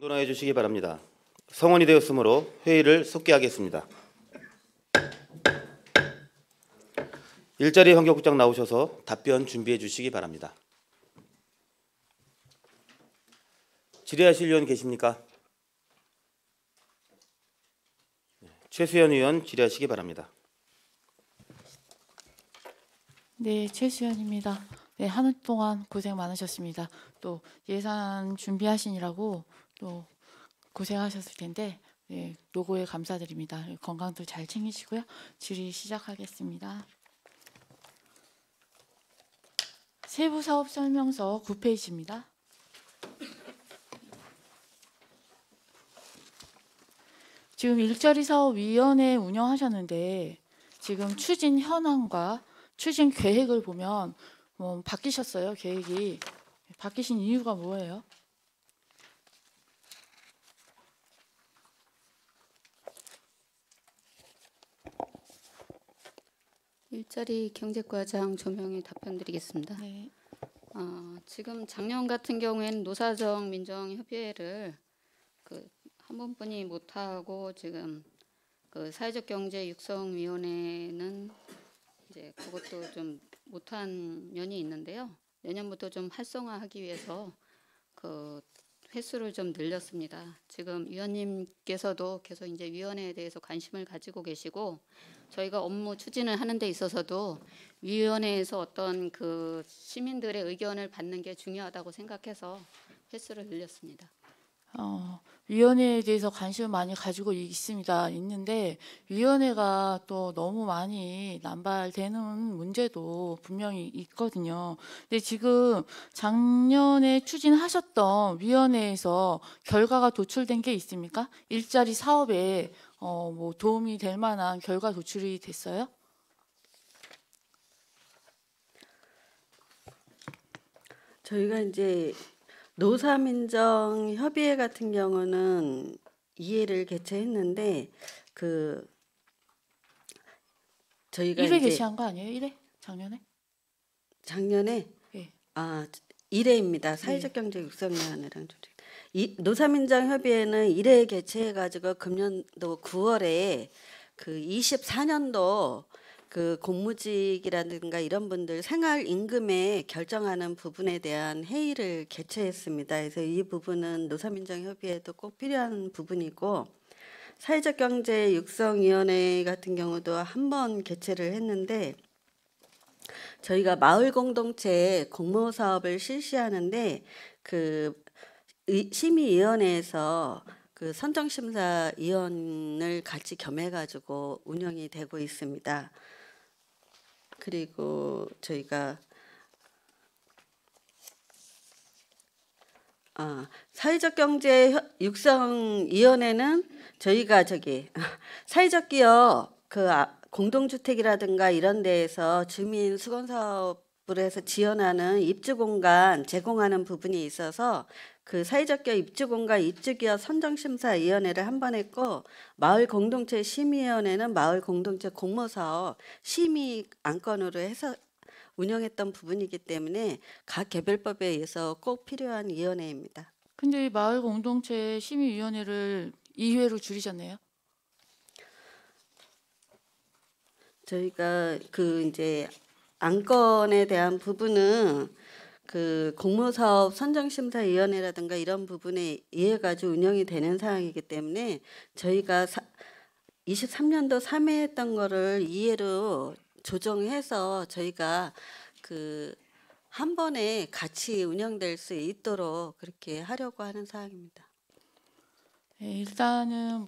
논하해 주시기 바랍니다. 성원이 되었으므로 회의를 속기하겠습니다. 일자리 환경국장 나오셔서 답변 준비해 주시기 바랍니다. 질의하실 의원 계십니까? 최수연 의원 질의하시기 바랍니다. 네, 최수연입니다. 네, 한 해 동안 고생 많으셨습니다. 또 예산 준비하시느라고 또 고생하셨을 텐데 네, 노고에 감사드립니다. 건강도 잘 챙기시고요. 질의 시작하겠습니다. 세부사업설명서 9페이지입니다. 지금 일자리사업위원회 운영하셨는데 지금 추진 현황과 추진 계획을 보면 바뀌셨어요. 계획이. 바뀌신 이유가 뭐예요? 일자리 경제과장 조명희 답변드리겠습니다. 네. 지금 작년 같은 경우에는 노사정 민정협의회를 한 번뿐이 못하고 지금 사회적 경제 육성위원회는 이제 그것도 좀 못한 면이 있는데요. 내년부터 좀 활성화하기 위해서 횟수를 좀 늘렸습니다. 지금 위원님께서도 계속 이제 위원회에 대해서 관심을 가지고 계시고 저희가 업무 추진을 하는 데 있어서도 위원회에서 어떤 시민들의 의견을 받는 게 중요하다고 생각해서 횟수를 늘렸습니다. 위원회에 대해서 관심을 많이 가지고 있는데 위원회가 또 너무 많이 남발되는 문제도 분명히 있거든요. 근데 지금 작년에 추진하셨던 위원회에서 결과가 도출된 게 있습니까? 일자리 사업에 도움이 될 만한 결과 도출이 됐어요? 저희가 이제 노사민정협의회 같은 경우는 이해를 개최했는데 저희가 1회 이제 개최한 거 아니에요? 1회? 작년에? 네. 네. 1회입니다. 사회적 경제 육성위원회랑 조직. 노사민정협의회는 1회 개최해가지고 금년도 9월에 24년도 공무직이라든가 이런 분들 생활 임금에 결정하는 부분에 대한 회의를 개최했습니다. 그래서 이 부분은 노사민정협의회도 꼭 필요한 부분이고 사회적 경제 육성위원회 같은 경우도 한 번 개최를 했는데 저희가 마을 공동체 공모 사업을 실시하는데 심의위원회에서 선정심사위원을 같이 겸해가지고 운영이 되고 있습니다. 그리고 저희가 사회적 경제 육성위원회는 저희가 사회적 기업 공동주택이라든가 이런 데에서 주민 수건 사업을 해서 지원하는 입주 공간 제공하는 부분이 있어서 사회적 기업 입주 공간 입주 기업 선정심사위원회를 한 번 했고 마을 공동체 심의위원회는 마을 공동체 공모 사업 심의 안건으로 해서 운영했던 부분이기 때문에 각 개별법에 의해서 꼭 필요한 위원회입니다. 근데 마을 공동체 심의위원회를 2회로 줄이셨네요. 저희가 이제 안건에 대한 부분은 공모사업 선정심사위원회라든가 이런 부분에 의해 가지고 운영이 되는 상황이기 때문에 저희가 23년도 3회 했던 거를 2회로 조정해서 저희가 한 번에 같이 운영될 수 있도록 그렇게 하려고 하는 사항입니다. 네, 일단은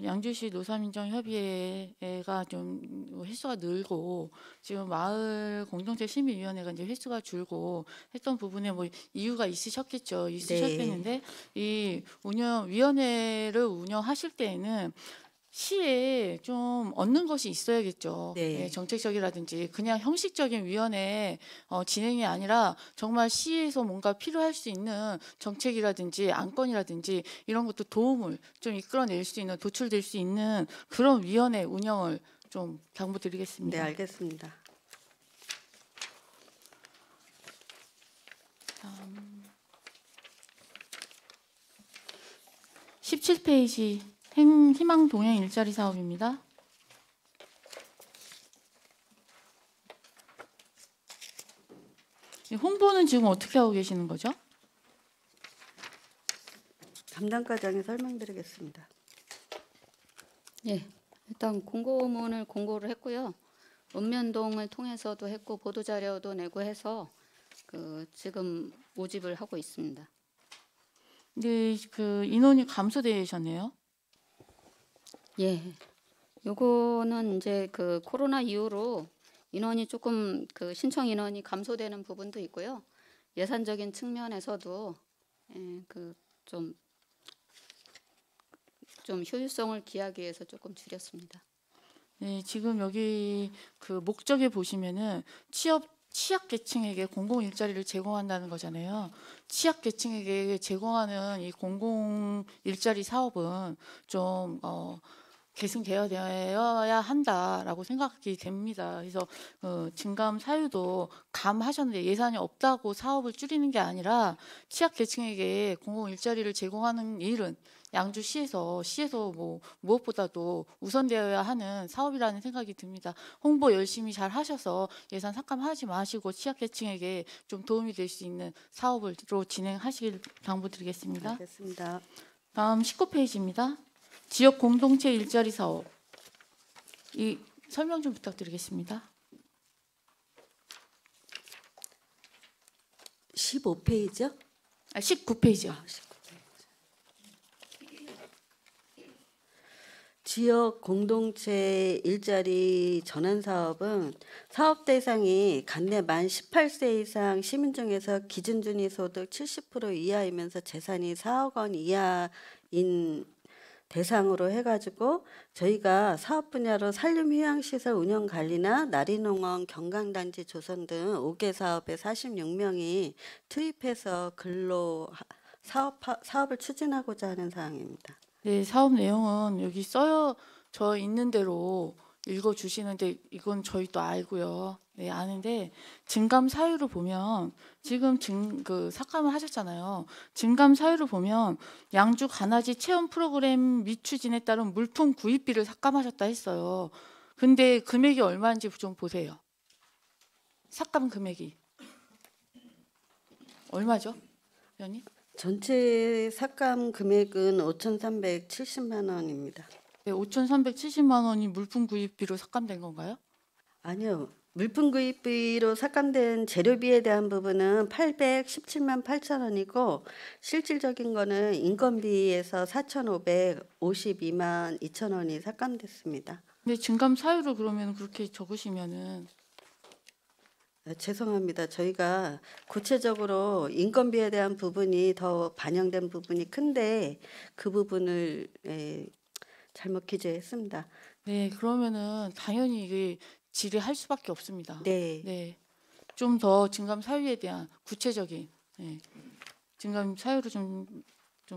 양주시 노사민정협의회가 좀 횟수가 늘고 지금 마을 공동체 심의위원회가 이제 횟수가 줄고 했던 부분에 이유가 있으셨겠는데 이 위원회를 운영하실 때에는 시에 좀 얻는 것이 있어야겠죠. 네. 네, 정책적이라든지 그냥 형식적인 위원회 진행이 아니라 정말 시에서 뭔가 필요할 수 있는 정책이라든지 안건이라든지 이런 것도 도움을 좀 이끌어낼 수 있는 도출될 수 있는 그런 위원회 운영을 좀 당부드리겠습니다. 네, 알겠습니다. 17페이지 희망 동행 일자리 사업입니다. 홍보는 지금 어떻게 하고 계시는 거죠? 담당과장이 설명드리겠습니다. 예, 일단 공고문을 공고를 했고요. 읍면동을 통해서도 했고 보도 자료도 내고 해서 지금 모집을 하고 있습니다. 근데 그 인원이 감소되셨네요. 예, 요거는 이제 코로나 이후로 인원이 조금 신청 인원이 감소되는 부분도 있고요. 예산적인 측면에서도 좀 효율성을 기하기 위해서 조금 줄였습니다. 네, 지금 여기 목적에 보시면은 취약계층에게 공공 일자리를 제공한다는 거잖아요. 취약계층에게 제공하는 이 공공 일자리 사업은 좀 계승되어야 한다라고 생각이 됩니다. 그래서 증감 사유도 감하셨는데 예산이 없다고 사업을 줄이는 게 아니라 취약계층에게 공공 일자리를 제공하는 일은 양주시에서 뭐 무엇보다도 우선되어야 하는 사업이라는 생각이 듭니다. 홍보 열심히 잘 하셔서 예산 삭감하지 마시고 취약계층에게 좀 도움이 될 수 있는 사업으로 진행하시길 당부드리겠습니다. 알겠습니다. 다음 19페이지입니다. 지역 공동체 일자리 사업. 이 설명 좀 부탁드리겠습니다. 15페이지요? 19페이지요. 지역 공동체 일자리 전환 사업은 사업 대상이 간내 만 18세 이상 시민 중에서 기준준위 소득 70% 이하이면서 재산이 4억 원 이하인 대상으로 해가지고 저희가 사업 분야로 산림휴양시설 운영관리나 나리농원 경강단지 조성 등 5개 사업에 46명이 투입해서 근로 사업을 추진하고자 하는 사항입니다. 네, 사업 내용은 여기 써져 있는 대로 읽어주시는데 이건 저희도 알고요. 네, 아는데 증감 사유를 보면 지금 삭감을 하셨잖아요. 증감 사유를 보면 양주 가나지 체험 프로그램 미추진에 따른 물품 구입비를 삭감하셨다 했어요. 근데 금액이 얼마인지 좀 보세요. 삭감 금액이 얼마죠, 위원님? 전체 삭감 금액은 5,370만 원입니다. 네, 5,370만 원이 물품 구입비로 삭감된 건가요? 아니요. 물품 구입비로 삭감된 재료비에 대한 부분은 817만 8천 원이고 실질적인 거는 인건비에서 4,552만 2천 원이 삭감됐습니다. 근데 증감 사유를 그러면 그렇게 적으시면은 죄송합니다. 저희가 구체적으로 인건비에 대한 부분이 더 반영된 부분이 큰데 그 부분을 잘못 기재했습니다. 네, 그러면은 당연히 이게 질의할 수밖에 없습니다. 네. 네, 좀 더 증감 사유에 대한 구체적인 증감 사유를 좀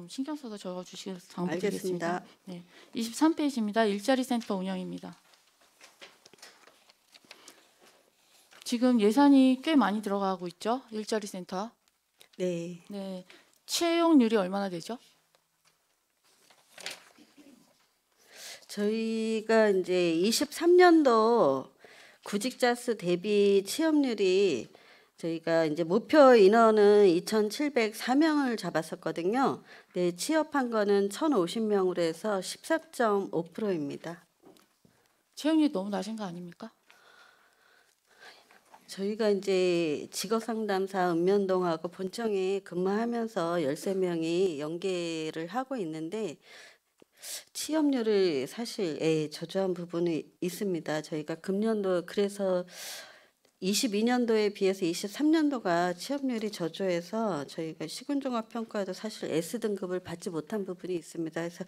신경 써서 적어주시길 당부드리겠습니다. 알겠습니다. 네, 23페이지입니다. 일자리 센터 운영입니다. 지금 예산이 꽤 많이 들어가고 있죠, 일자리 센터. 네. 네, 채용률이 얼마나 되죠? 저희가 이제 23년도 구직자 수 대비 취업률이 저희가 이제 목표 인원은 2,704명을 잡았었거든요. 네, 취업한 거는 1,050명으로 해서 14.5%입니다. 채용률이 너무 낮은 거 아닙니까? 저희가 이제 직업상담사 읍면동하고 본청에 근무하면서 13명이 연계를 하고 있는데 취업률을 사실 저조한 부분이 있습니다. 저희가 금년도 그래서 22년도에 비해서 23년도가 취업률이 저조해서 저희가 시군종합평가도 사실 S등급을 받지 못한 부분이 있습니다. 그래서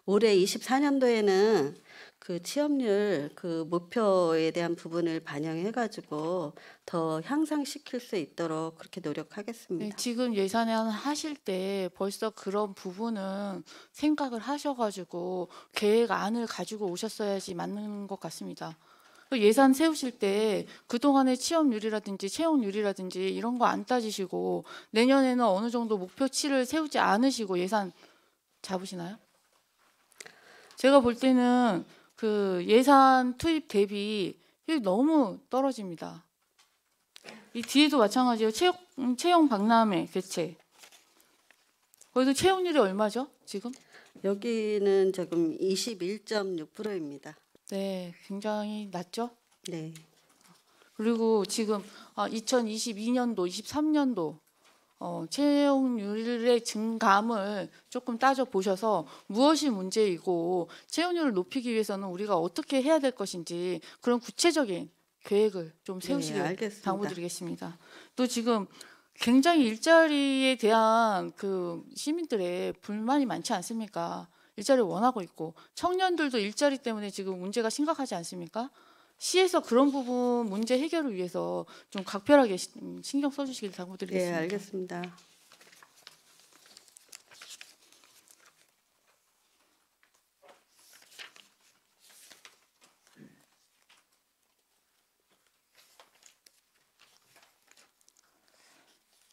올해 24년도에는 그 취업률 그 목표에 대한 부분을 반영해가지고 더 향상시킬 수 있도록 그렇게 네, 노력하겠습니다. 지금 예산안 하실 때 벌써 그런 부분은 생각을 하셔가지고 계획안을 가지고 오셨어야지 맞는 것 같습니다. 예산 세우실 때 그동안의 취업률이라든지 채용률이라든지 이런 거 안 따지시고 내년에는 어느 정도 목표치를 세우지 않으시고 예산 잡으시나요? 제가 볼 때는 그 예산 투입 대비 효율이 너무 떨어집니다. 이 뒤에도 마찬가지예요. 채용 박람회 개최. 거기도 채용률이 얼마죠? 지금? 여기는 지금 21.6%입니다. 네, 굉장히 낮죠. 네. 그리고 지금 2022년도, 23년도 채용률의 증감을 조금 따져 보셔서 무엇이 문제이고 채용률을 높이기 위해서는 우리가 어떻게 해야 될 것인지 그런 구체적인 계획을 좀 세우시길 알겠습니다. 당부드리겠습니다. 또 지금 굉장히 일자리에 대한 그 시민들의 불만이 많지 않습니까? 일자리를 원하고 있고 청년들도 일자리 때문에 지금 문제가 심각하지 않습니까? 시에서 그런 부분 문제 해결을 위해서 좀 각별하게 신경 써주시길 네, 당부드리겠습니다. 알겠습니다.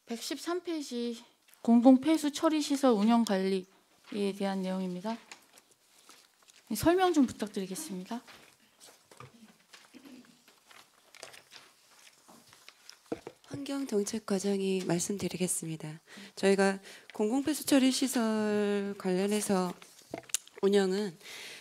(113페이지) 공공폐수 처리시설 운영관리에 대한 내용입니다. 설명 좀 부탁드리겠습니다. 환경정책과장이 말씀드리겠습니다. 저희가 공공폐수 처리 시설 관련해서 운영은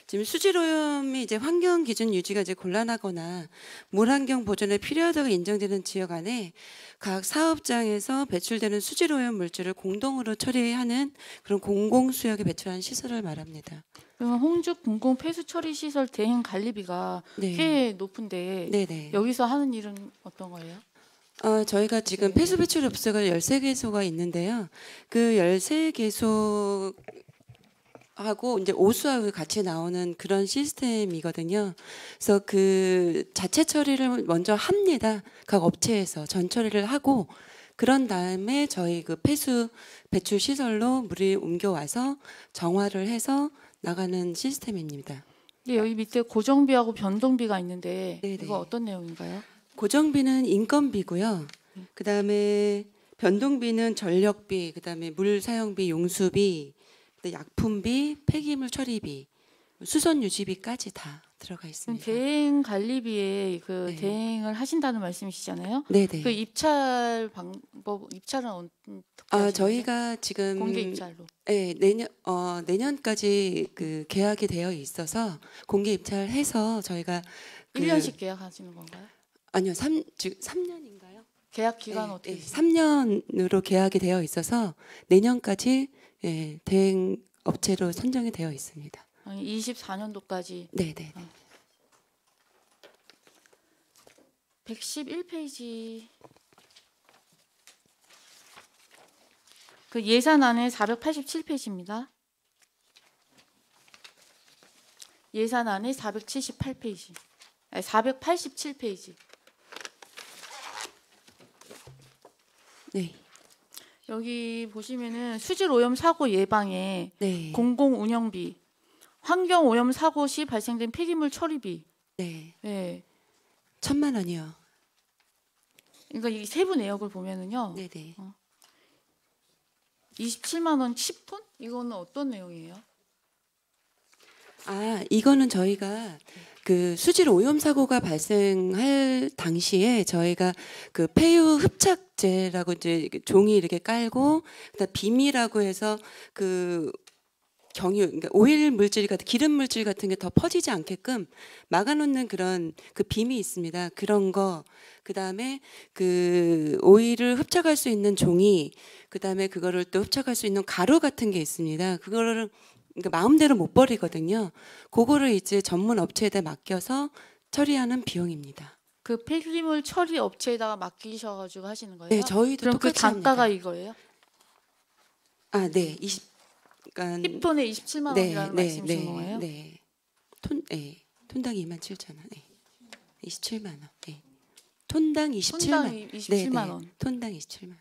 지금 수질오염이 이제 환경 기준 유지가 이제 곤란하거나 물환경 보존에 필요하다고 인정되는 지역 안에 각 사업장에서 배출되는 수질오염 물질을 공동으로 처리하는 그런 공공수역에 배출한 시설을 말합니다. 그러면 홍죽 공공폐수처리시설 대행 관리비가 네. 꽤 높은데 네네. 여기서 하는 일은 어떤 거예요? 저희가 지금 폐수 배출 흡수가 13개소가 있는데요. 그 13개소 하고 이제 오수하고 같이 나오는 그런 시스템이거든요. 그래서 그 자체 처리를 먼저 합니다. 각 업체에서 전 처리를 하고 그런 다음에 저희 그 폐수 배출 시설로 물이 옮겨와서 정화를 해서 나가는 시스템입니다. 네, 여기 밑에 고정비하고 변동비가 있는데 네네. 이거 어떤 내용인가요? 고정비는 인건비고요. 그다음에 변동비는 전력비, 그다음에 물 사용비, 용수비, 약품비, 폐기물 처리비, 수선 유지비까지 다 들어가 그럼 있습니다. 대행 관리비에 그 네. 대행을 하신다는 말씀이시잖아요. 네네. 그 입찰 방법 입찰은 어떻게 하시나요? 저희가 지금 공개 입찰로. 네, 내년까지 그 계약이 되어 있어서 공개 입찰해서 저희가 1년씩 계약하시는 건가요? 아니요, 지금 3년인가요? 계약 기간 은 어떻게 네, 되세요? 3년으로 계약이 되어 있어서 내년까지 대행 업체로 선정이 되어 있습니다. 24년도까지. 네네. 111페이지. 그 예산안의 487페이지입니다. 예산안의 478페이지. 아니, 487페이지. 네. 여기 보시면은 수질 오염 사고 예방에 네. 공공 운영비, 환경 오염 사고 시 발생된 폐기물 처리비. 네. 네. 1,000만 원이요. 그러니까 이 세부 내역을 보면은요. 네네. 27만 원 10톤? 이거는 어떤 내용이에요? 이거는 저희가 그 수질 오염 사고가 발생할 당시에 저희가 그 폐유 흡착제라고 이제 종이 이렇게 깔고 그다음 빔이라고 해서 그 경유, 그러니까 오일 물질 같은 기름 물질 같은 게 더 퍼지지 않게끔 막아놓는 그런 그 빔이 있습니다. 그런 거, 그 다음에 그 오일을 흡착할 수 있는 종이, 그 다음에 그거를 또 흡착할 수 있는 가루 같은 게 있습니다. 그거를 그러니까 마음대로 못 버리거든요. 그거를 이제 전문 업체에다 맡겨서 처리하는 비용입니다. 그 폐기물 처리 업체에다가 맡기셔가지고 하시는 거예요? 네, 저희도 그럼 그 똑같이 단가가 합니다. 이거예요? 네, 10톤에 10톤에 27만 원이라는 말씀이신 거예요? 네. 톤당 27,000원. 네. 27만 원. 네. 톤당 27만. 톤당 27만 원. 톤당 27만 원.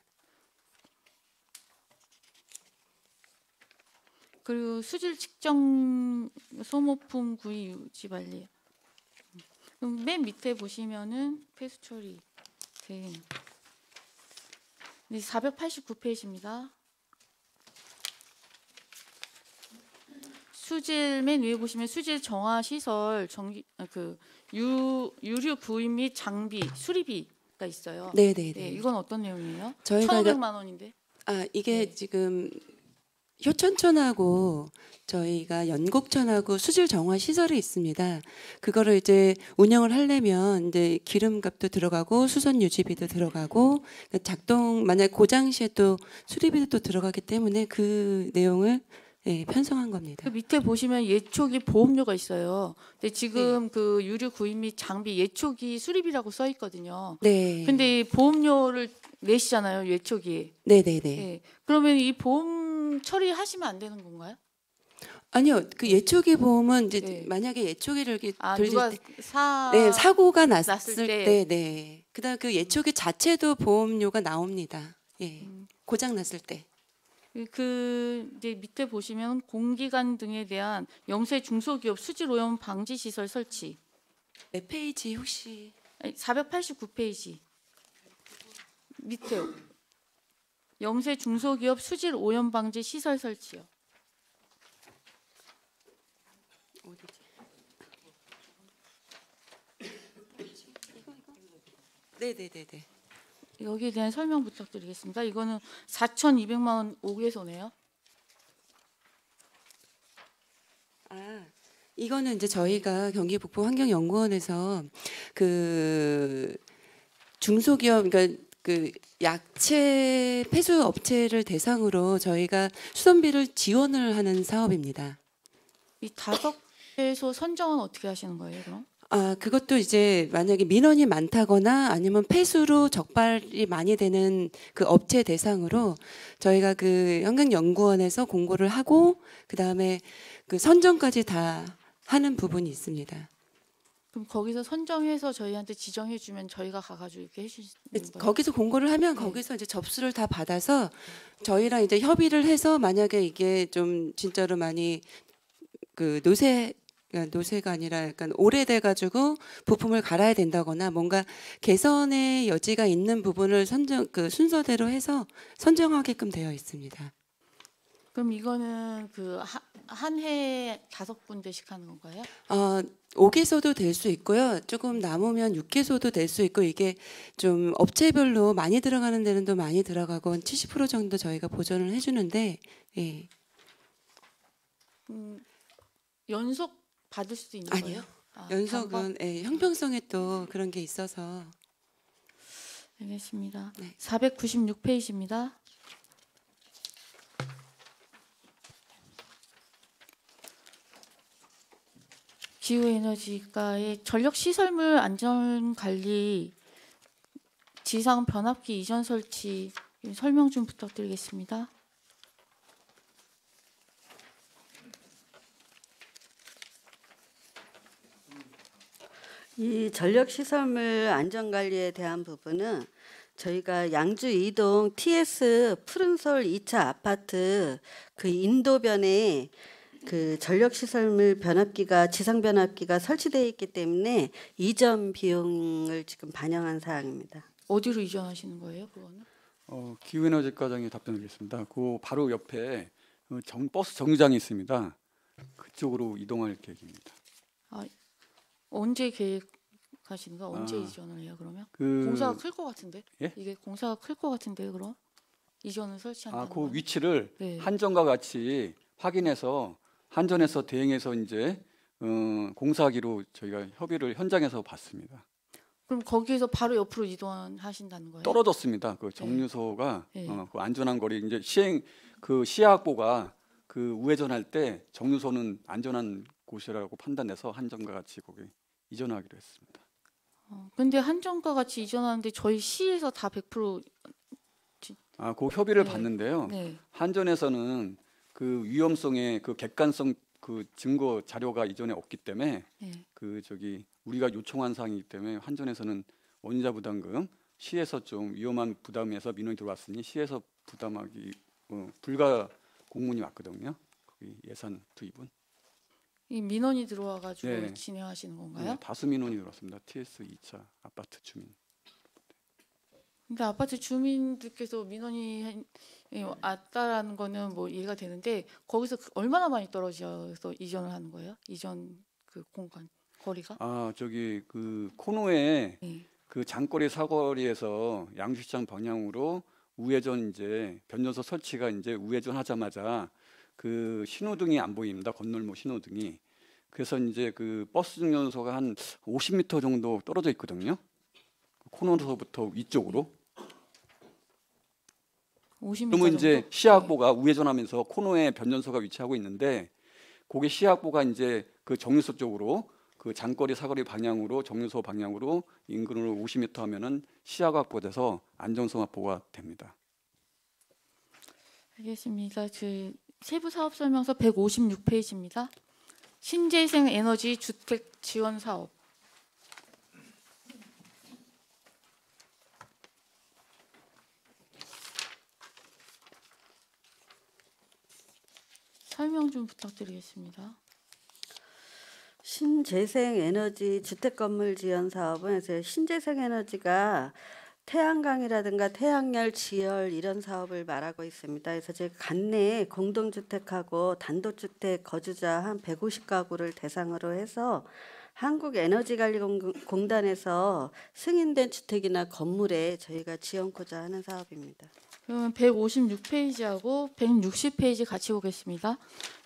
그리고 수질 측정 소모품 구입 유지 관리. 그럼 맨 밑에 보시면은 폐수 처리 대행. 489페이지입니다. 수질 맨 위에 보시면 수질 정화 시설 유류 구입 및 장비 수리비가 있어요. 네네네. 네, 이건 어떤 내용이에요? 저희가 1,500만 원인데. 이게 네. 지금 효천천하고 저희가 연곡천하고 수질 정화 시설이 있습니다. 그거를 이제 운영을 하려면 이제 기름값도 들어가고 수선 유지비도 들어가고 작동 만약 고장 시에 또 수리비도 또 들어가기 때문에 그 내용을 편성한 겁니다. 그 밑에 보시면 예초기 보험료가 있어요. 근데 지금 그 유류 구입 및 장비 예초기 수리비라고 써 있거든요. 네. 근데 이 보험료를 내시잖아요, 예초기. 네네네. 네. 그러면 이 보험 처리하시면 안 되는 건가요? 아니요, 그 예초기 보험은 이제 네. 만약에 예초기를 이렇게 아, 돌릴 누가 때, 네, 사고가 났을 났을 때. 때, 네. 그다음 그 예초기 자체도 보험료가 나옵니다. 예, 고장 났을 때. 그 이제 밑에 보시면 공기관 등에 대한 영세 중소기업 수질 오염 방지 시설 설치. 몇 페이지 혹시? 489페이지. 밑에 영세 중소기업 수질 오염 방지 시설 설치요. 네네네네. 여기에 대한 설명 부탁드리겠습니다. 이거는 4,200만 원 5개소네요. 이거는 이제 저희가 경기북부환경연구원에서 그 중소기업, 그러니까 그 약체 폐수 업체를 대상으로 저희가 수선비를 지원을 하는 사업입니다. 이 5개소 선정은 어떻게 하시는 거예요, 그럼? 그것도 이제 만약에 민원이 많다거나 아니면 폐수로 적발이 많이 되는 그 업체 대상으로 저희가 그 환경연구원에서 공고를 하고 그다음에 그 선정까지 다 하는 부분이 있습니다. 그럼 거기서 선정해서 저희한테 지정해 주면 저희가 가가지고 이렇게 해주시는 거예요? 거기서 공고를 하면 네. 거기서 이제 접수를 다 받아서 저희랑 이제 협의를 해서 만약에 이게 좀 진짜로 많이 그 노세가 아니라 약간 오래돼 가지고 부품을 갈아야 된다거나 뭔가 개선의 여지가 있는 부분을 순서대로 해서 선정하게끔 되어 있습니다. 그럼 이거는 그 한 해에 5군데씩 하는 건가요? 5개소도 될 수 있고요. 조금 남으면 6개소도 될 수 있고 이게 좀 업체별로 많이 들어가는 데는 또 많이 들어가고 70% 정도 저희가 보전을 해주는데 예. 연속 받을 수도 있는 아니요. 거예요? 연속은 형평성에 또 그런 게 있어서 알겠습니다. 네. 496페이지입니다. 기후에너지과의 전력시설물 안전관리 지상 변압기 이전 설치 설명 좀 부탁드리겠습니다. 이 전력시설물 안전관리에 대한 부분은 저희가 양주 이동 TS 푸른솔 2차 아파트 그 인도변에 그 전력시설물 변압기가 지상 변압기가 설치되어 있기 때문에 이전 비용을 지금 반영한 사항입니다. 어디로 이전하시는 거예요, 그거는? 기후에너지 과장에 답변드리겠습니다. 그 바로 옆에 버스 정류장이 있습니다. 그쪽으로 이동할 계획입니다. 언제 계획하시는 거? 언제 아, 이전을 해요, 그러면? 그 공사가 클 것 같은데? 예? 이게 공사가 클 것 같은데, 그럼? 이전을 설치한다는 그 거는? 위치를 네. 한전과 같이 확인해서 한전에서 대행해서 이제 공사하기로 저희가 협의를 현장에서 봤습니다. 그럼 거기에서 바로 옆으로 이동하신다는 거예요? 떨어졌습니다. 그 정류소가 네. 그 안전한 거리 이제 시행학보가 그 우회전할 때 정류소는 안전한 곳이라고 판단해서 한전과 같이 거기 이전하기로 했습니다. 근데 한전과 같이 이전하는데 저희 시에서 다 100% 그 협의를 네. 봤는데요. 네. 한전에서는 그 위험성의 그 객관성 그 증거 자료가 이전에 없기 때문에 네. 우리가 요청한 사항이기 때문에 한전에서는 원인자 부담금 시에서 좀 위험한 부담에서 민원이 들어왔으니 시에서 부담하기 불가 공문이 왔거든요. 거기 예산 투입은. 이 민원이 들어와가지고 네. 진행하시는 건가요? 네, 다수 민원이 들어왔습니다. TS 2차 아파트 주민. 근데 아파트 주민들께서 민원이 왔다라는 거는 뭐 이해가 되는데 거기서 얼마나 많이 떨어져서 이전을 하는 거예요? 이전 그 공간 거리가? 아, 저기 그 코노에 네. 그 장거리 사거리에서 양식장 방향으로 우회전 이제 변전소 설치가 이제 우회전 하자마자 그 신호등이 안 보입니다. 건널목 신호등이. 그래서 이제 그 버스 정류소가 한 50m 정도 떨어져 있거든요. 코노서부터 위쪽으로. 50m 그러면 이제 정도? 시야 확보가 우회전하면서 코노에 변전소가 위치하고 있는데 그게 시야 확보가 이제 그 정류소 쪽으로 그 장거리 사거리 방향으로 정류소 방향으로 인근으로 50m 하면은 시야가 확보돼서 안전성 확보가 됩니다. 알겠습니다. 그 세부 사업 설명서 156페이지입니다. 신재생 에너지 주택 지원 사업. 설명 좀 부탁드리겠습니다. 신재생 에너지 주택 건물 지원 사업은 이제 신재생 에너지가 태양광이라든가 태양열, 지열 이런 사업을 말하고 있습니다. 그래서 제가 관내에 공동주택하고 단독주택 거주자 한 150가구를 대상으로 해서 한국에너지관리공단에서 승인된 주택이나 건물에 저희가 지원코자 하는 사업입니다. 그럼 156페이지하고 160페이지 같이 보겠습니다.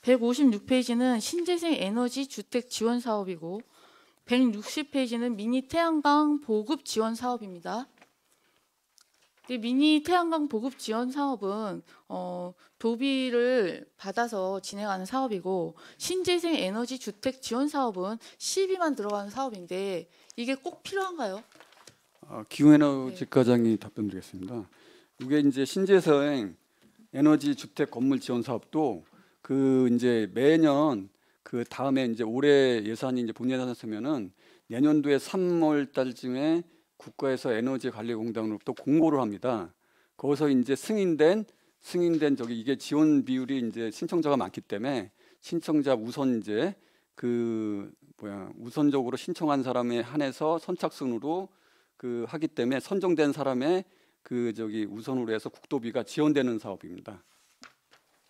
156페이지는 신재생 에너지 주택 지원 사업이고 160페이지는 미니 태양광 보급 지원 사업입니다. 미니 태양광 보급 지원 사업은 도비를 받아서 진행하는 사업이고 신재생 에너지 주택 지원 사업은 시비만 들어가는 사업인데 이게 꼭 필요한가요? 기후에너지 과장이 답변드리겠습니다. 이게 이제 신재생 에너지 주택 건물 지원 사업도 그 이제 매년 그 다음에 이제 올해 예산이 이제 본 예산 쓰면은 내년도에 3월 달쯤에 국가에서 에너지관리공단으로부터 공고를 합니다. 거기서 이제 승인된 저기 이게 지원 비율이 이제 신청자가 많기 때문에 신청자 우선 이제 그 우선적으로 신청한 사람에 한해서 선착순으로 그 하기 때문에 선정된 사람의 그 저기 우선으로 해서 국도비가 지원되는 사업입니다.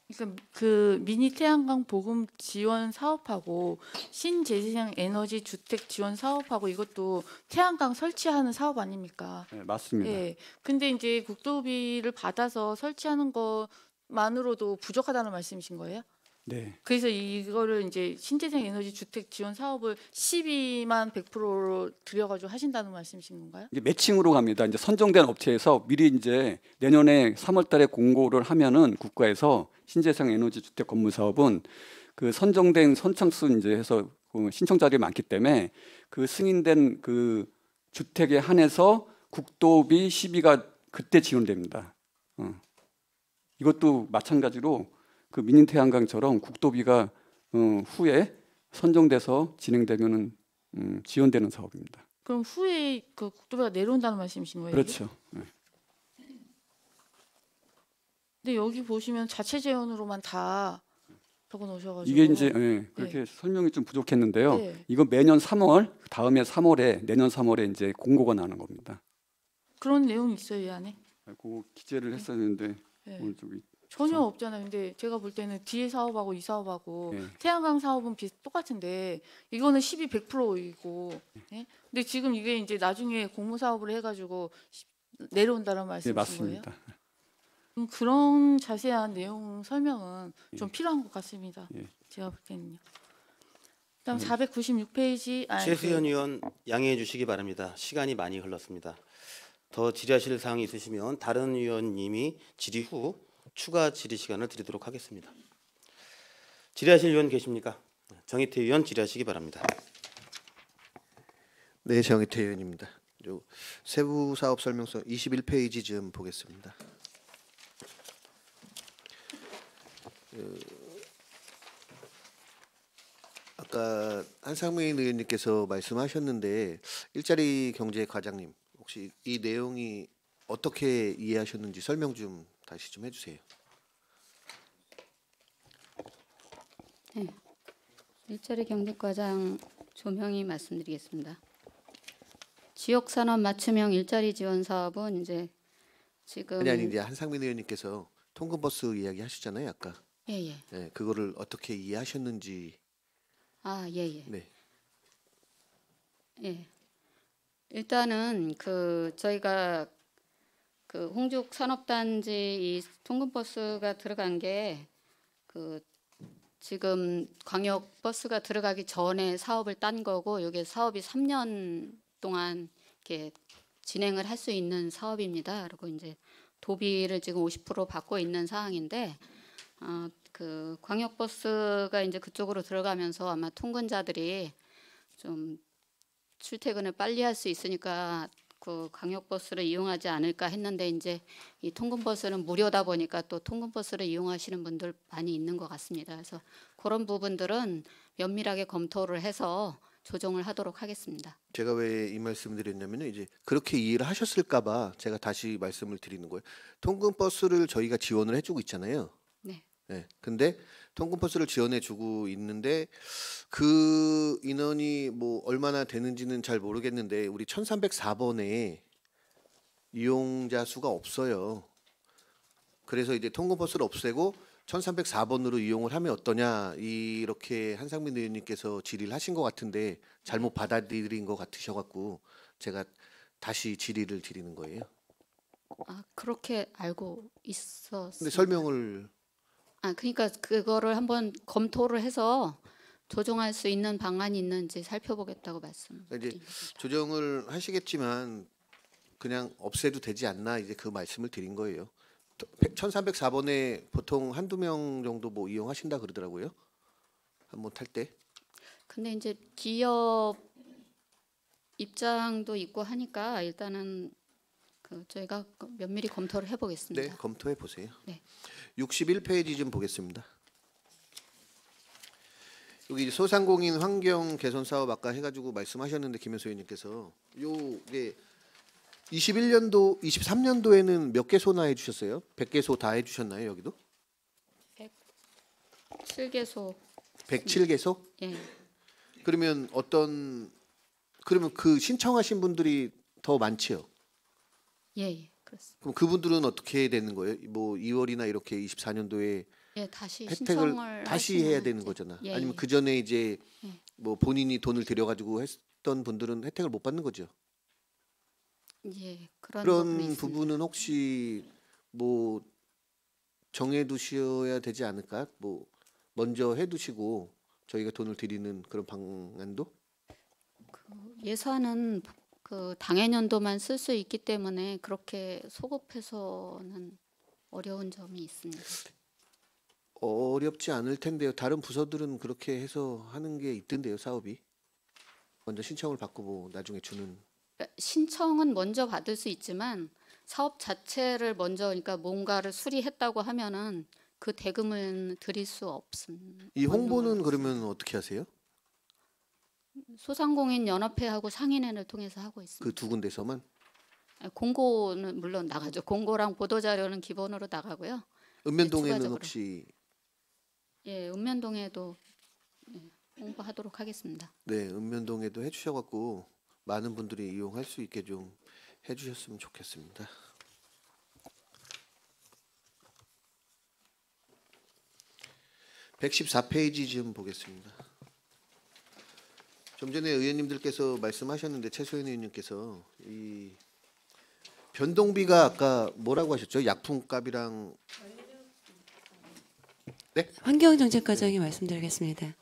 그러니까 그 미니 태양광 보급 지원 사업하고 신재생 에너지 주택 지원 사업하고 이것도 태양광 설치하는 사업 아닙니까? 네, 맞습니다. 예. 근데 이제 국도비를 받아서 설치하는 것만으로도 부족하다는 말씀이신 거예요? 네. 그래서 이거를 이제 신재생 에너지 주택 지원 사업을 12만 100%로 들여가지고 하신다는 말씀이신 건가요? 이제 매칭으로 갑니다. 이제 선정된 업체에서 미리 이제 내년에 3월달에 공고를 하면은 국가에서 신재생 에너지 주택 건물 사업은 그 선정된 선착순 이제 해서 그 신청자들이 많기 때문에 그 승인된 그 주택에 한해서 국도비 시비가 그때 지원됩니다. 이것도 마찬가지로 그 미니 태양광처럼 국도비가 후에 선정돼서 진행되면은 지원되는 사업입니다. 그럼 후에 그 국도비가 내려온다는 말씀이신 거예요? 그렇죠. 네. 근데 여기 보시면 자체 재원으로만 다 적어 놓으셔가지고 이게 이제 그렇게 설명이 좀 부족했는데요. 네. 이건 매년 3월 다음에 3월에 내년 3월에 이제 공고가 나는 겁니다. 그런 내용이 있어요, 이 안에? 그 기재를 했었는데 네. 오늘 저기 전혀 없잖아요. 근데 제가 볼 때는 뒤에 사업하고 이 사업하고 네. 태양광 사업은 똑같은데 이거는 12, 100%이고. 네? 근데 지금 이게 이제 나중에 공모 사업을 해가지고 내려온다는 네, 말씀이신 거예요? 맞습니다. 그런 자세한 내용 설명은 좀 필요한 것 같습니다. 예. 제가 볼 때는요. 그다음 496페이지 최수현 의원 양해해 주시기 바랍니다. 시간이 많이 흘렀습니다. 더 질의하실 사항이 있으시면 다른 의원님이 질의 후 추가 질의 시간을 드리도록 하겠습니다. 질의하실 의원 계십니까? 정의태 의원 질의하시기 바랍니다. 네, 정의태 의원입니다. 세부 사업 설명서 21페이지 좀 보겠습니다. 아까 한상민 의원님께서 말씀하셨는데 일자리 경제 과장님 혹시 이 내용이 어떻게 이해하셨는지 설명 좀 다시 좀 해주세요. 네. 일자리 경제과장 조명희 말씀드리겠습니다. 지역산업 맞춤형 일자리 지원 사업은 이제 지금 아니 이제 한상민 의원님께서 통근버스 이야기 하셨잖아요, 아까. 예예. 네, 그거를 어떻게 이해하셨는지. 아 예예. 네. 예. 일단은 그 저희가 그 홍죽 산업단지 이 통근버스가 들어간 게 그 지금 광역버스가 들어가기 전에 사업을 딴 거고 이게 사업이 3년 동안 이렇게 진행을 할 수 있는 사업입니다. 그리고 이제 도비를 지금 50% 받고 있는 상황인데 그 광역버스가 이제 그쪽으로 들어가면서 아마 통근자들이 좀 출퇴근을 빨리 할 수 있으니까 그 광역버스를 이용하지 않을까 했는데 이제 이 통근버스는 무료다 보니까 또 통근버스를 이용하시는 분들 많이 있는 것 같습니다. 그래서 그런 부분들은 면밀하게 검토를 해서 조정을 하도록 하겠습니다. 제가 왜 이 말씀을 드렸냐면요, 이제 그렇게 이해를 하셨을까봐 제가 다시 말씀을 드리는 거예요. 통근버스를 저희가 지원을 해주고 있잖아요. 네. 네. 근데 통근버스를 지원해주고 있는데 그 인원이 뭐 얼마나 되는지는 잘 모르겠는데 우리 1304번에 이용자 수가 없어요. 그래서 이제 통근버스를 없애고 1304번으로 이용을 하면 어떠냐 이렇게 한상민 의원님께서 질의를 하신 것 같은데 잘못 받아들인 것 같으셔갖고 제가 다시 질의를 드리는 거예요. 아 그렇게 알고 있었습니다. 근데 설명을 그러니까 그거를 한번 검토를 해서 조정할 수 있는 방안이 있는지 살펴보겠다고 말씀드립니다. 이제 조정을 하시겠지만 그냥 없애도 되지 않나 이제 그 말씀을 드린 거예요. 1304번에 보통 한두 명 정도 뭐 이용하신다 그러더라고요. 한번 탈 때. 근데 이제 기업 입장도 있고 하니까 일단은 그 저희가 면밀히 검토를 네, 해보겠습니다. 검토해 보세요. 네. 61페이지 좀 보겠습니다. 여기 소상공인 환경 개선 사업 아까 해가지고 말씀하셨는데 김현수 의원님께서 요게 21년도, 23년도에는 몇 개소나 해주셨어요? 100개소 다 해주셨나요 여기도? 7개소 107개소? 예. 그러면 그러면 그 신청하신 분들이 더 많지요? 예, 그렇습니다. 그럼 그분들은 어떻게 되는 거예요? 뭐 2월이나 이렇게 24년도에 예, 다시 혜택을 신청을 다시 하시면 해야 되는 이제- 거잖아. 예, 아니면 예. 그 전에 이제 예. 뭐 본인이 돈을 들여가지고 했던 분들은 혜택을 못 받는 거죠. 예, 그런 부분이 그런 있습니다. 부분은 혹시 뭐 정해두셔야 되지 않을까? 뭐 먼저 해두시고 저희가 돈을 드리는 그런 방안도? 예산은 그 당해년도만 쓸 수 있기 때문에 그렇게 소급해서는 어려운 점이 있습니다. 어렵지 않을 텐데요. 다른 부서들은 그렇게 해서 하는 게 있던데요, 사업이. 먼저 신청을 받고 뭐 나중에 주는. 그러니까 신청은 먼저 받을 수 있지만 사업 자체를 먼저 그러니까 뭔가를 수리했다고 하면은 그 대금을 드릴 수 없습니다. 이 홍보는 그러면 어떻게 하세요? 소상공인 연합회하고 상인회를 통해서 하고 그 있습니다. 두 군데서만? 공고는 물론 나가죠. 공고랑 보도 자료는 기본으로 나가고요. 읍면동에는 추가적으로. 혹시 예, 읍면동에도 홍보하도록 하겠습니다. 네, 읍면동에도 해주셔갖고 많은 분들이 이용할 수 있게 좀 해주셨으면 좋겠습니다. (114페이지) 좀 보겠습니다. 좀 전에 의원님들께서 말씀하셨는데 최소연 의원님께서 이 변동비가 아까 뭐라고 하셨죠? 약품값이랑 환경정책과장이 말씀드리겠습니다.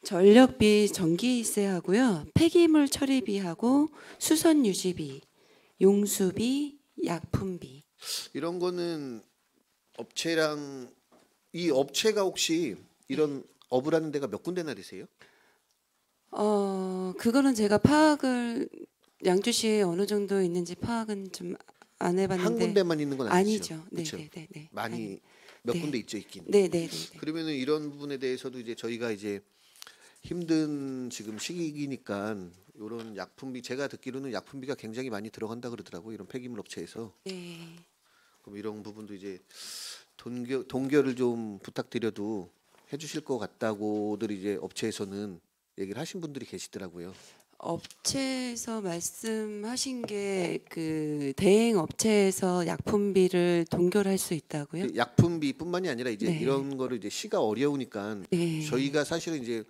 전력비, 전기세하고요, 폐기물 처리비하고 수선 유지비, 용수비, 약품비. 이런 거는 업체랑 이 업체가 혹시 이런 업을 하는 데가 몇 군데나 되세요? 그거는 제가 파악을 양주시에 어느 정도 있는지 파악은 좀 안 해봤는데. 한 군데만 있는 건 아니죠. 아니죠. 네, 그렇죠? 네, 네, 네. 많이 몇 네. 군데 있죠, 있긴. 네, 네, 네, 네. 그러면은 이런 부분에 대해서도 이제 저희가 이제 힘든 지금 시기니까 이런 약품비 제가 듣기로는 약품비가 굉장히 많이 들어간다 그러더라고 이런 폐기물 업체에서. 네. 그럼 이런 부분도 이제 동결을 좀 부탁드려도 해주실 것 같다고들 이제 업체에서는 얘기를 하신 분들이 계시더라고요. 업체에서 말씀하신 게 그 대행 업체에서 약품비를 동결할 수 있다고요? 그 약품비뿐만이 아니라 이제 네. 이런 거를 이제 시가 어려우니까 네. 저희가 사실은 이제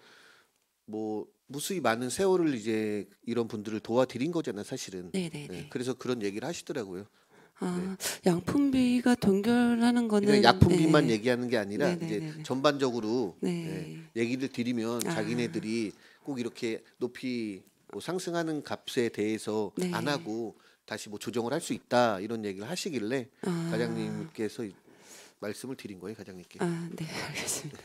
뭐 무수히 많은 세월을 이제 이런 분들을 도와드린 거잖아요, 사실은. 네네네. 네, 그래서 그런 얘기를 하시더라고요. 아, 양품비가 동결하는 거는 그러니까 약품비만 네. 얘기하는 게 아니라 네네네네. 이제 전반적으로 네. 얘기를 드리면 아. 자기네들이 꼭 이렇게 높이 뭐 상승하는 값에 대해서 네. 안 하고 다시 뭐 조정을 할 수 있다 이런 얘기를 하시길래 아. 과장님께서 말씀을 드린 거예요, 과장님께. 아, 네, 알겠습니다.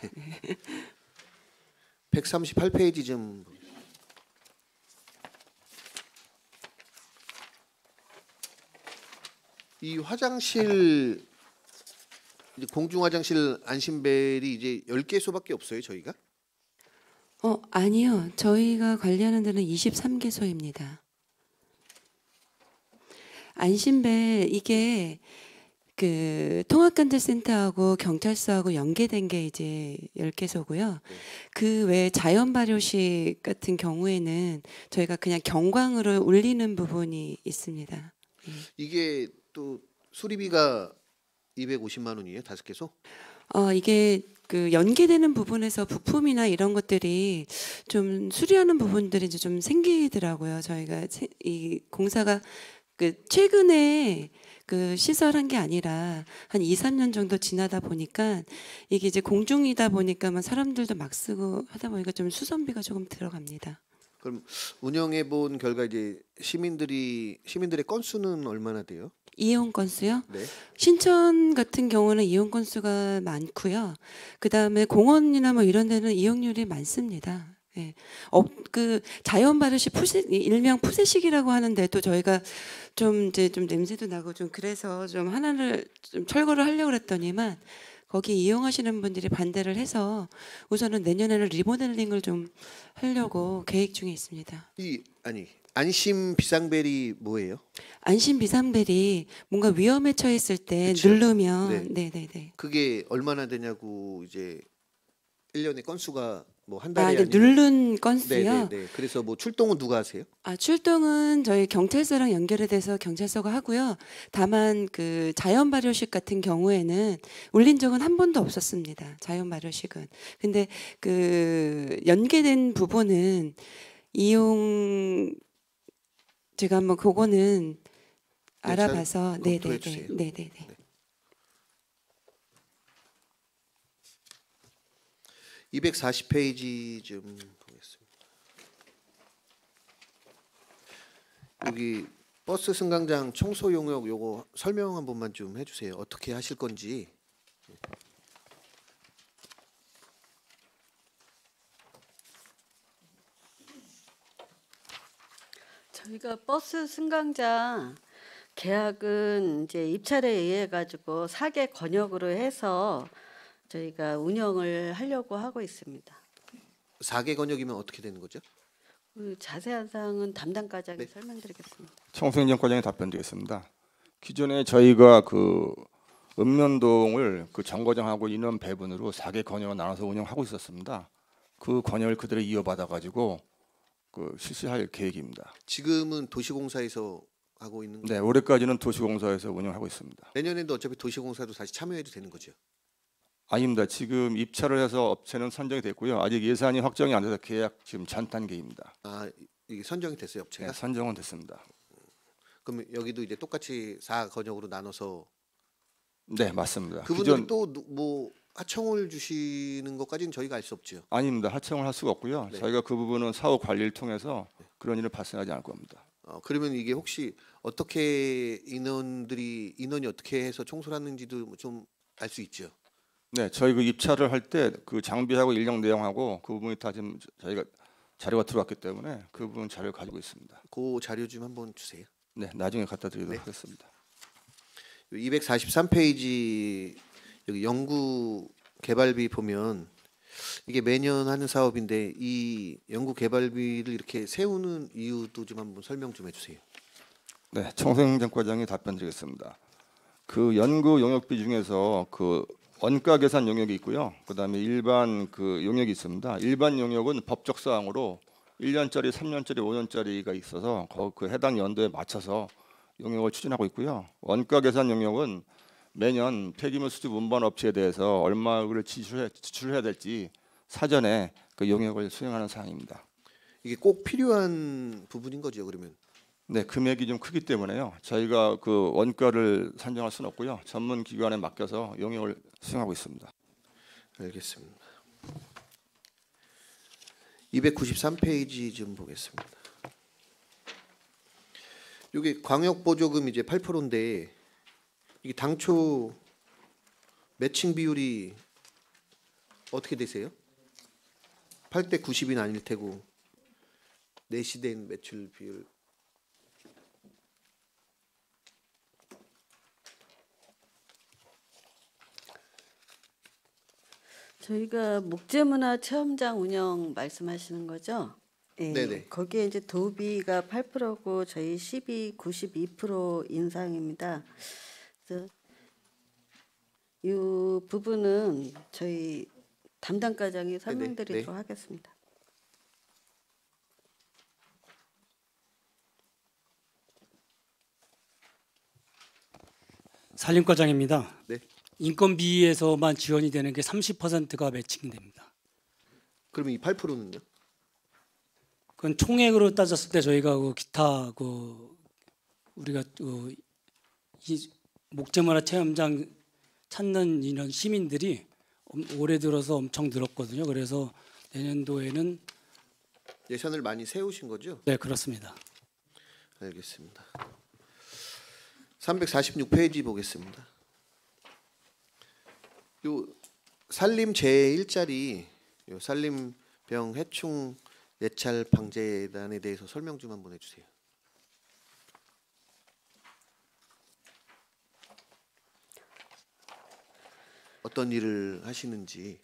138페이지 좀. 이 화장실 이제 공중 화장실 안심벨이 이제 10개소밖에 없어요, 저희가? 아니요. 저희가 관리하는 데는 23개소입니다. 안심벨 이게 그 통합관제센터하고 경찰서하고 연계된 게 이제 10개소고요. 그 외에 자연 발효식 같은 경우에는 저희가 그냥 경광으로 울리는 부분이 있습니다. 이게 또 수리비가 250만 원이에요, 5개소? 이게 그 연계되는 부분에서 부품이나 이런 것들이 좀 수리하는 부분들이 이제 좀 생기더라고요. 저희가 이 공사가 그 최근에 그 시설한 게 아니라 한 2, 3년 정도 지나다 보니까 이게 이제 공중이다 보니까 사람들도 막 쓰고 하다 보니까 좀 수선비가 조금 들어갑니다. 그럼 운영해 본 결과 이제 시민들의 건수는 얼마나 돼요? 이용 건수요? 네. 신천 같은 경우는 이용 건수가 많고요. 그 다음에 공원이나 뭐 이런 데는 이용률이 많습니다. 예. 그 자연 발효식 일명 푸세식이라고 하는데도 저희가 좀 이제 좀 냄새도 나고 좀 그래서 좀 하나를 좀 철거를 하려고 그랬더니만 거기 이용하시는 분들이 반대를 해서 우선은 내년에는 리모델링을 좀 하려고 계획 중에 있습니다. 안심 비상벨이 뭐예요? 안심 비상벨이 뭔가 위험에 처했을 때 그쵸. 누르면 네네네. 그게 얼마나 되냐고 이제 1년에 건수가 뭐 한 아, 달에 이게 아니면 누른 건수요? 네네네. 그래서 뭐 출동은 누가 하세요? 출동은 저희 경찰서랑 연결이 돼서 경찰서가 하고요. 다만 그 자연 발효식 같은 경우에는 울린 적은 한 번도 없었습니다. 자연 발효식은. 근데 그 연계된 부분은 제가 한번 그거는 알아봐서 검토해 주세요. 네네네. 240페이지 좀 보겠습니다. 여기 버스 승강장 청소 용역 요거 설명 한 번만 좀 해주세요. 어떻게 하실 건지. 저희가 버스 승강장 계약은 이제 입찰에 의해 가지고 4개 권역으로 해서 저희가 운영을 하려고 하고 있습니다. 4개 권역이면 어떻게 되는 거죠? 그 자세한 사항은 담당 과장이 설명드리겠습니다. 청소행정 과장이 답변드리겠습니다. 기존에 저희가 그 읍면동을 그 정거장하고 인원 배분으로 4개 권역으로 나눠서 운영하고 있었습니다. 그 권역을 그대로 이어받아 가지고 그 실시할 계획입니다. 지금은 도시공사에서 하고 있는 거예요? 네, 올해까지는 도시공사에서 운영하고 있습니다. 내년에도 어차피 도시공사도 다시 참여해도 되는 거죠? 아닙니다. 지금 입찰을 해서 업체는 선정이 됐고요. 아직 예산이 확정이 안 돼서 계약 지금 전 단계입니다. 아, 이게 선정이 됐어요, 업체가? 네, 선정은 됐습니다. 그럼 여기도 이제 똑같이 4권역으로 나눠서 네, 맞습니다. 그분들이 또 뭐 하청을 주시는 것까지는 저희가 알 수 없죠. 아닙니다. 하청을 할 수가 없고요. 네. 저희가 그 부분은 사후 관리를 통해서 그런 일을 발생하지 않을 겁니다. 그러면 이게 혹시 어떻게 인원이 어떻게 해서 청소를 하는지도 좀 알 수 있죠. 네, 저희 그 입찰을 할 때 그 장비하고 인력 내용하고 그 부분이 다 지금 저희가 자료가 들어왔기 때문에 그 부분 자료를 가지고 있습니다. 그 자료 좀 한번 주세요. 네, 나중에 갖다 드리도록 네. 하겠습니다. 243페이지 여기 연구 개발비 보면 이게 매년 하는 사업인데 이 연구 개발비를 이렇게 세우는 이유도 좀 한번 설명 좀 해주세요. 네, 청소행정과장이 답변드리겠습니다. 그 연구 용역비 중에서 그 원가 계산 용역이 있고요. 그다음에 일반 그 용역이 있습니다. 일반 용역은 법적 사항으로 1년짜리, 3년짜리, 5년짜리가 있어서 그 해당 연도에 맞춰서 용역을 추진하고 있고요. 원가 계산 용역은 매년 폐기물 수집 운반 업체에 대해서 얼마를 지출해야 될지 사전에 그 용역을 수행하는 사항입니다. 이게 꼭 필요한 부분인 거죠, 그러면? 네, 금액이 좀 크기 때문에요. 저희가 그 원가를 산정할 수는 없고요. 전문 기관에 맡겨서 용역을 수행하고 있습니다. 알겠습니다. 293페이지 좀 보겠습니다. 이게 광역 보조금 이제 8%인데 이게 당초 매칭 비율이 어떻게 되세요? 8대 90은 아닐 테고 내시된 매출 비율. 저희가 목재문화 체험장 운영 말씀하시는 거죠? 네. 네네. 거기에 이제 도비가 8%고 저희 92% 인상입니다. 그래서 이 부분은 저희 담당 과장이 설명드리도록 하겠습니다. 산림과장입니다. 네. 인건비에서만 지원이 되는 게 30%가 매칭됩니다. 그러면 이 8%는요? 그건 총액으로 따졌을 때 저희가 그 기타 우리가 이 목재문화 체험장 찾는 이런 시민들이 올해 들어서 엄청 늘었거든요. 그래서 내년도에는 예산을 많이 세우신 거죠? 네, 그렇습니다. 알겠습니다. 346페이지 보겠습니다. 요 산림 제1자리 요 산림병 해충 예찰 방재단에 대해서 설명 좀 한번 해주세요. 어떤 일을 하시는지.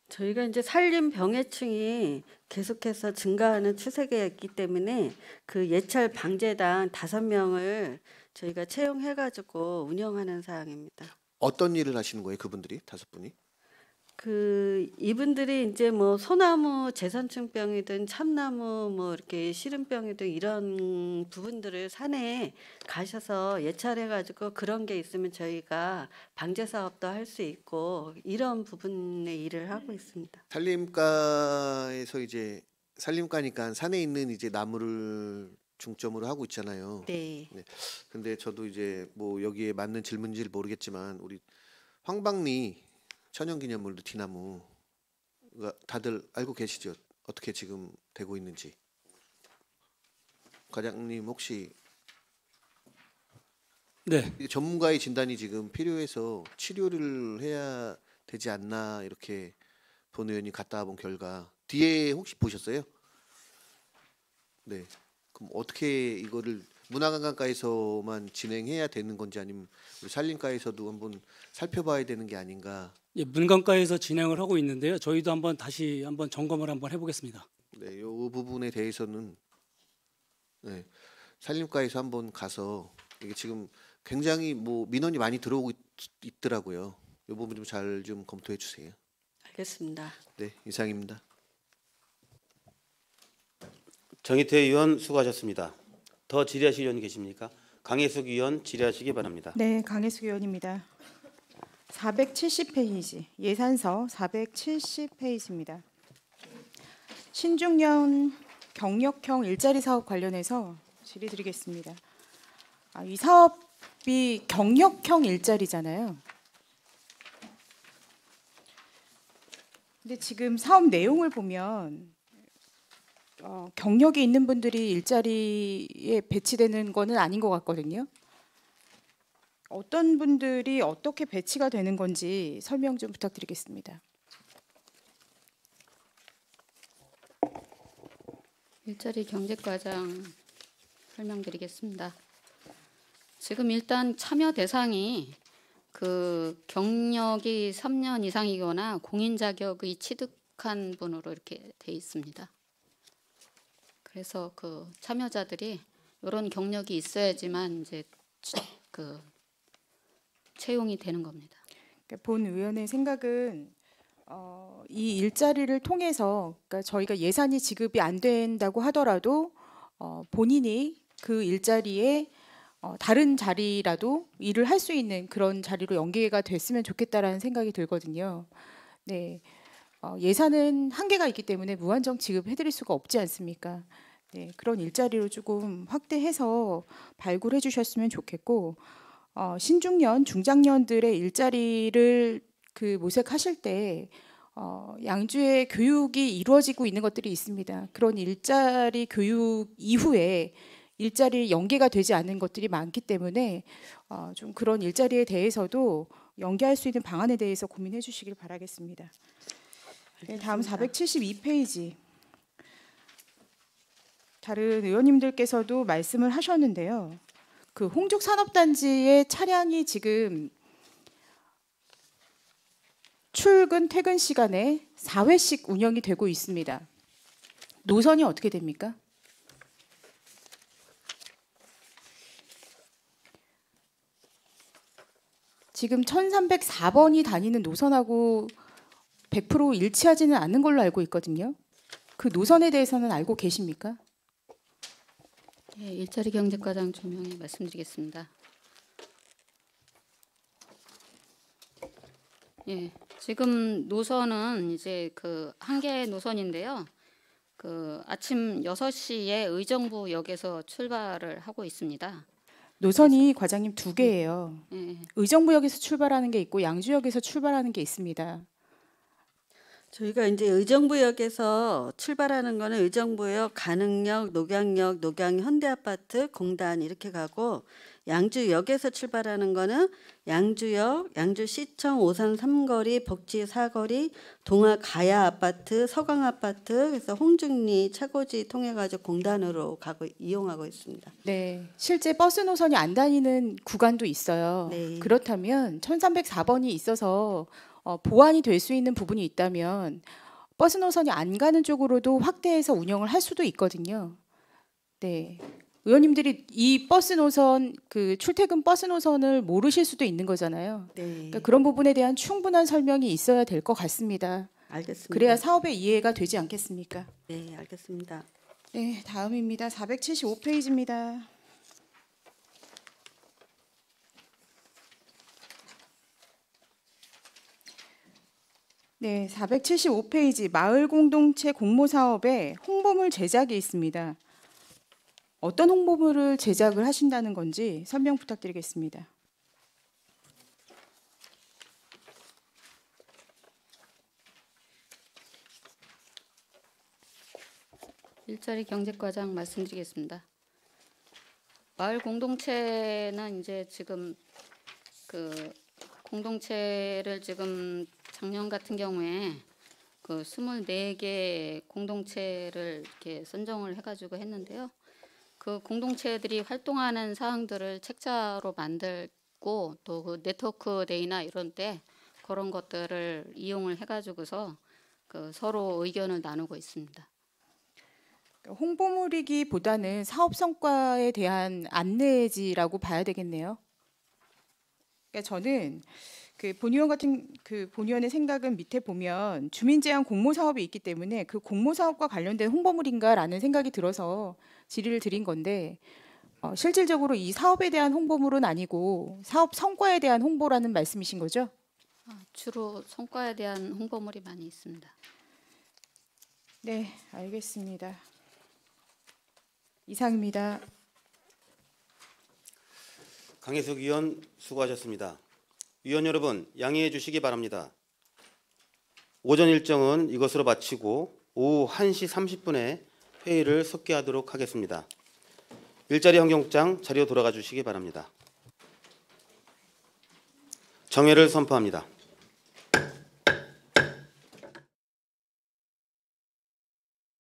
저희가 이제 산림 병해충이 계속해서 증가하는 추세가 있기 때문에 그 예찰 방재단 5명을 저희가 채용해가지고 운영하는 사항입니다. 어떤 일을 하시는 거예요, 그분들이 5분이? 그 이분들이 이제 뭐 소나무 재선충병이든 참나무 뭐 이렇게 시름병이든 이런 부분들을 산에 가셔서 예찰해가지고 그런 게 있으면 저희가 방제 사업도 할 수 있고 이런 부분의 일을 하고 있습니다. 산림과에서 이제 산림과니까 산에 있는 이제 나무를 중점으로 하고 있잖아요. 네. 근데 저도 이제 뭐 여기에 맞는 질문인지 모르겠지만 우리 황방리 천연기념물도 티나무 다들 알고 계시죠? 어떻게 지금 되고 있는지. 과장님 혹시 네, 이게 전문가의 진단이 지금 필요해서 치료를 해야 되지 않나 이렇게 본 의원이 갔다 본 결과 뒤에 혹시 보셨어요? 네. 그럼 어떻게 이거를 문화관광과에서만 진행해야 되는 건지 아니면 우리 산림과에서도 한번 살펴봐야 되는 게 아닌가. 예, 문관과에서 진행을 하고 있는데요. 저희도 다시 한번 점검을 한번 해보겠습니다. 네, 이 부분에 대해서는 네, 산림과에서 한번 가서 이게 지금 굉장히 뭐 민원이 많이 들어오고 있더라고요. 이 부분 좀 잘 좀 검토해 주세요. 알겠습니다. 네, 이상입니다. 정의태 의원 수고하셨습니다. 더 질의하실 의원 계십니까? 강혜숙 의원 질의하시기 바랍니다. 네, 강혜숙 의원입니다. 470페이지 예산서 470페이지입니다. 신중년 경력형 일자리 사업 관련해서 질의드리겠습니다. 이 사업이 경력형 일자리잖아요. 근데 지금 사업 내용을 보면 경력이 있는 분들이 일자리에 배치되는 거는 아닌 것 같거든요. 어떤 분들이 어떻게 배치가 되는 건지 설명 좀 부탁드리겠습니다. 일자리 경제과장 설명드리겠습니다. 지금 일단 참여 대상이 그 경력이 3년 이상이거나 공인 자격의 취득한 분으로 이렇게 돼 있습니다. 그래서 그 참여자들이 이런 경력이 있어야지만 이제 그 채용이 되는 겁니다. 본 의원의 생각은 이 일자리를 통해서 그러니까 저희가 예산이 지급이 안 된다고 하더라도 본인이 그 일자리에 다른 자리라도 일을 할 수 있는 그런 자리로 연계가 됐으면 좋겠다라는 생각이 들거든요. 네, 예산은 한계가 있기 때문에 무한정 지급해드릴 수가 없지 않습니까? 네, 그런 일자리로 조금 확대해서 발굴해 주셨으면 좋겠고 신중년, 중장년들의 일자리를 그 모색하실 때 양주에 교육이 이루어지고 있는 것들이 있습니다. 그런 일자리 교육 이후에 일자리 연계가 되지 않는 것들이 많기 때문에 좀 그런 일자리에 대해서도 연계할 수 있는 방안에 대해서 고민해 주시길 바라겠습니다. 네, 다음 472페이지. 다른 의원님들께서도 말씀을 하셨는데요. 그 홍죽 산업단지의 차량이 지금 출근 퇴근 시간에 4회씩 운영이 되고 있습니다. 노선이 어떻게 됩니까? 지금 1304번이 다니는 노선하고 100% 일치하지는 않는 걸로 알고 있거든요. 그 노선에 대해서는 알고 계십니까? 예, 일자리 경제과장 조명희 말씀드리겠습니다. 예, 지금 노선은 이제 그 한 개의 노선인데요. 그 아침 6시에 의정부역에서 출발을 하고 있습니다. 노선이 과장님 두 개예요. 예, 의정부역에서 출발하는 게 있고 양주역에서 출발하는 게 있습니다. 저희가 이제 의정부역에서 출발하는 거는 의정부역, 가능역, 녹양역, 녹양 현대아파트, 공단 이렇게 가고 양주역에서 출발하는 거는 양주역, 양주시청, 오산 3거리, 복지 4거리, 동아 가야 아파트, 서강 아파트, 그래서 홍중리, 차고지 통해 가지고 공단으로 가고 이용하고 있습니다. 네, 실제 버스 노선이 안 다니는 구간도 있어요. 네. 그렇다면 1304번이 있어서 보완이 될 수 있는 부분이 있다면 버스 노선이 안 가는 쪽으로도 확대해서 운영을 할 수도 있거든요. 네, 의원님들이 이 버스 노선, 그 출퇴근 버스 노선을 모르실 수도 있는 거잖아요. 네, 그러니까 그런 부분에 대한 충분한 설명이 있어야 될 것 같습니다. 알겠습니다. 그래야 사업의 이해가 되지 않겠습니까? 네, 알겠습니다. 네, 다음입니다. 475페이지입니다. 네, 475페이지 마을 공동체 공모 사업에 홍보물 제작이 있습니다. 어떤 홍보물을 제작을 하신다는 건지 설명 부탁드리겠습니다. 일자리 경제과장 말씀드리겠습니다. 마을 공동체는 이제 지금 그 공동체를 지금 작년 같은 경우에 그 24개 공동체를 이렇게 선정을 해가지고 했는데요. 그 공동체들이 활동하는 사항들을 책자로 만들고 또 그 네트워크 데이나 이런 때 그런 것들을 이용을 해가지고서 그 서로 의견을 나누고 있습니다. 홍보물이기보다는 사업 성과에 대한 안내지라고 봐야 되겠네요. 그러니까 저는 그 본의원의 생각은 밑에 보면 주민 제한 공모 사업이 있기 때문에 그 공모 사업과 관련된 홍보물인가라는 생각이 들어서 질의를 드린 건데 실질적으로 이 사업에 대한 홍보물은 아니고 사업 성과에 대한 홍보라는 말씀이신 거죠? 주로 성과에 대한 홍보물이 많이 있습니다. 네, 알겠습니다. 이상입니다. 강혜숙 의원 수고하셨습니다. 위원 여러분 양해해 주시기 바랍니다. 오전 일정은 이것으로 마치고 오후 1시 30분에 회의를 속기하도록 하겠습니다. 일자리 환경국장 자리로 돌아가 주시기 바랍니다. 정회를 선포합니다.